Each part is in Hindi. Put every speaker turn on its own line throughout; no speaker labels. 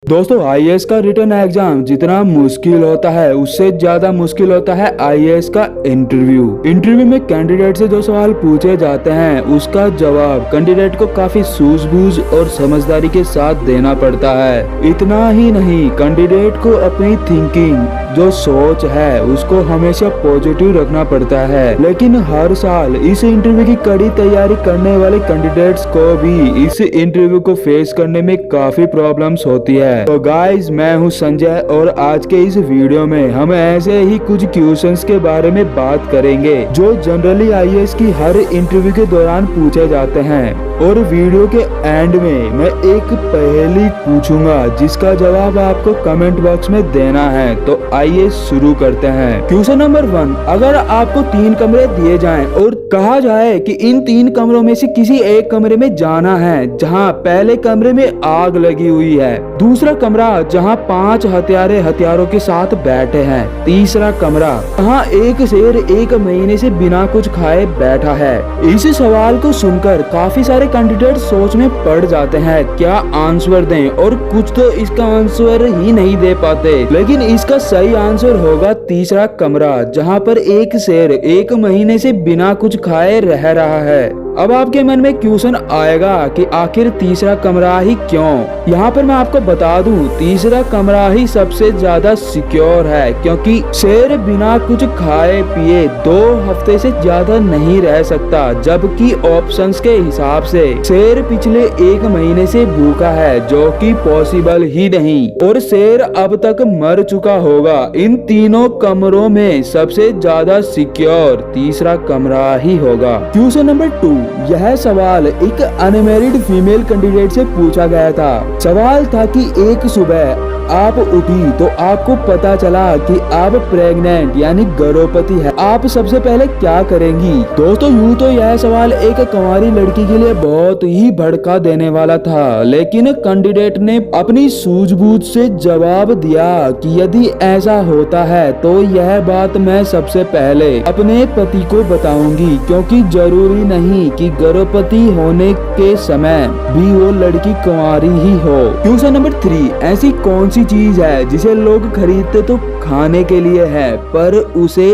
दोस्तों आईएएस का रिटन एग्जाम जितना मुश्किल होता है उससे ज्यादा मुश्किल होता है आईएएस का इंटरव्यू में कैंडिडेट से जो सवाल पूछे जाते हैं उसका जवाब कैंडिडेट को काफी सूझबूझ और समझदारी के साथ देना पड़ता है। इतना ही नहीं, कैंडिडेट को अपनी थिंकिंग जो सोच है उसको हमेशा पॉजिटिव रखना पड़ता है। लेकिन हर साल इस इंटरव्यू की कड़ी तैयारी करने वाले कैंडिडेट्स को भी इस इंटरव्यू को फेस करने में काफी प्रॉब्लम्स होती है। तो गाइज, मैं हूं संजय और आज के इस वीडियो में हम ऐसे ही कुछ क्वेश्चंस के बारे में बात करेंगे जो जनरली आईएएस की हर इंटरव्यू के दौरान पूछे जाते हैं। और वीडियो के एंड में मैं एक पहेली पूछूंगा जिसका जवाब आपको कमेंट बॉक्स में देना है। तो आइए शुरू करते हैं। क्वेश्चन नंबर 1, अगर आपको 3 कमरे दिए जाएं और कहा जाए कि इन 3 कमरों में से किसी एक कमरे में जाना है जहां पहले कमरे में आग लगी हुई है, दूसरा कमरा जहां 5 हत्यारे हथियारों के साथ बैठे हैं, तीसरा कमरा जहां एक शेर 1 महीने से बिना कुछ खाए बैठा है। इस सवाल को सुनकर काफी सारे कैंडिडेट सोच में पड़ जाते हैं क्या आंसर दें, और कुछ तो इसका आंसर ही नहीं दे पाते। लेकिन इसका सही आंसर होगा तीसरा कमरा जहां पर एक शेर 1 महीने से बिना कुछ खाए रह रहा है। अब आपके मन में क्वेश्चन आएगा कि आखिर तीसरा कमरा ही क्यों? यहाँ पर मैं आपको बता दूं, तीसरा कमरा ही सबसे ज्यादा सिक्योर है क्योंकि शेर बिना कुछ खाए पिए 2 हफ्ते से ज्यादा नहीं रह सकता, जबकि ऑप्शंस के हिसाब से शेर पिछले 1 महीने से भूखा है जो कि पॉसिबल ही नहीं, और शेर अब तक मर चुका होगा। इन तीनों कमरों में सबसे ज्यादा सिक्योर तीसरा कमरा ही होगा। क्वेश्चन नंबर 2, यह सवाल एक अनमैरिड फीमेल कैंडिडेट से पूछा गया था। सवाल था कि एक सुबह आप उठी तो आपको पता चला कि आप प्रेग्नेंट यानी गर्भवती है, आप सबसे पहले क्या करेंगी? दोस्तों यूँ तो यह सवाल एक कुंवारी लड़की के लिए बहुत ही भड़का देने वाला था, लेकिन कैंडिडेट ने अपनी सूझबूझ से जवाब दिया कि यदि ऐसा होता है तो यह बात मैं सबसे पहले अपने पति को बताऊंगी, क्योंकि जरूरी नहीं कि गर्भवती होने के समय भी वो लड़की कुंवारी ही हो। क्वेश्चन नंबर 3, ऐसी कौन सी चीज है जिसे लोग खरीदते तो खाने के लिए है पर उसे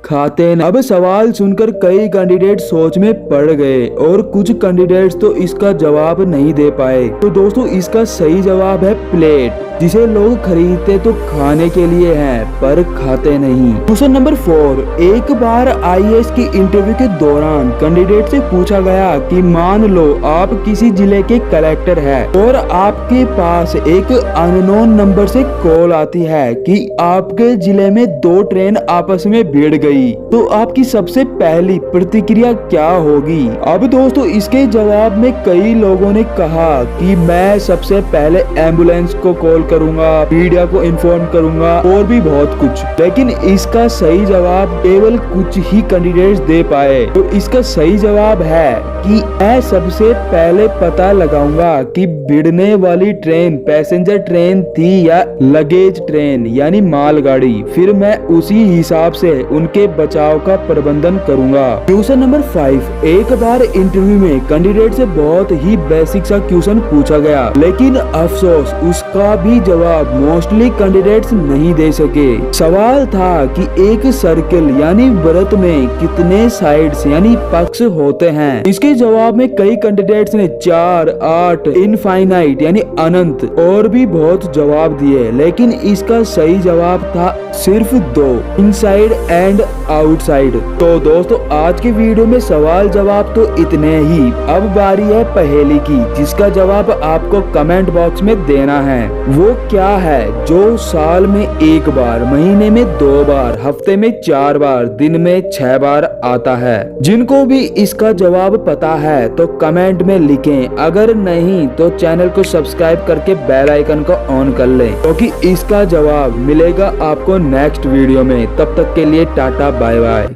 खाते न? अब सवाल सुनकर कई कैंडिडेट सोच में पड़ गए और कुछ कैंडिडेट्स तो इसका जवाब नहीं दे पाए। तो दोस्तों इसका सही जवाब है प्लेट, जिसे लोग खरीदते तो खाने के लिए हैं पर खाते नहीं। क्वेश्चन नंबर 4, एक बार आईएएस की इंटरव्यू के दौरान कैंडिडेट से पूछा गया कि मान लो आप किसी जिले के कलेक्टर हैं और आपके पास एक अननोन नंबर से कॉल आती है कि आपके जिले में 2 ट्रेन आपस में भिड़ गई, तो आपकी सबसे पहली प्रतिक्रिया क्या होगी? अब दोस्तों इसके जवाब में कई लोगों ने कहा कि मैं सबसे पहले एम्बुलेंस को कॉल करूंगा, मीडिया को इन्फॉर्म करूंगा और भी बहुत कुछ। लेकिन इसका सही जवाब केवल कुछ ही कैंडिडेट्स दे पाए। तो इसका सही जवाब है कि मैं सबसे पहले पता लगाऊंगा कि भिड़ने वाली ट्रेन पैसेंजर ट्रेन थी या लगेज ट्रेन यानी मालगाड़ी, फिर मैं उसी हिसाब से उनके बचाव का प्रबंधन करूंगा। क्वेश्चन नंबर 5, एक बार इंटरव्यू में कैंडिडेट से बहुत ही बेसिक सा क्वेश्चन पूछा गया, लेकिन अफसोस उसका भी जवाब मोस्टली कैंडिडेट्स नहीं दे सके। सवाल था कि एक सर्कल यानी वृत्त में कितने साइड्स यानी पक्ष होते हैं? इसके जवाब में कई कैंडिडेट्स ने 4, 8, इनफाइनाइट यानी अनंत और भी बहुत जवाब दिए, लेकिन इसका सही जवाब था सिर्फ 2, इनसाइड एंड आउटसाइड। तो दोस्तों आज के वीडियो में सवाल जवाब तो इतने ही। अब बारी है पहेली की, जिसका जवाब आपको कमेंट बॉक्स में देना है। वो क्या है जो साल में 1 बार, महीने में 2 बार, हफ्ते में 4 बार, दिन में 6 बार आता है? जिनको भी इसका जवाब पता है तो कमेंट में लिखें, अगर नहीं तो चैनल को सब्सक्राइब करके बेल आइकन को ऑन कर लें, क्योंकि इसका जवाब मिलेगा आपको नेक्स्ट वीडियो में। तब तक के लिए टाटा बाय बाय।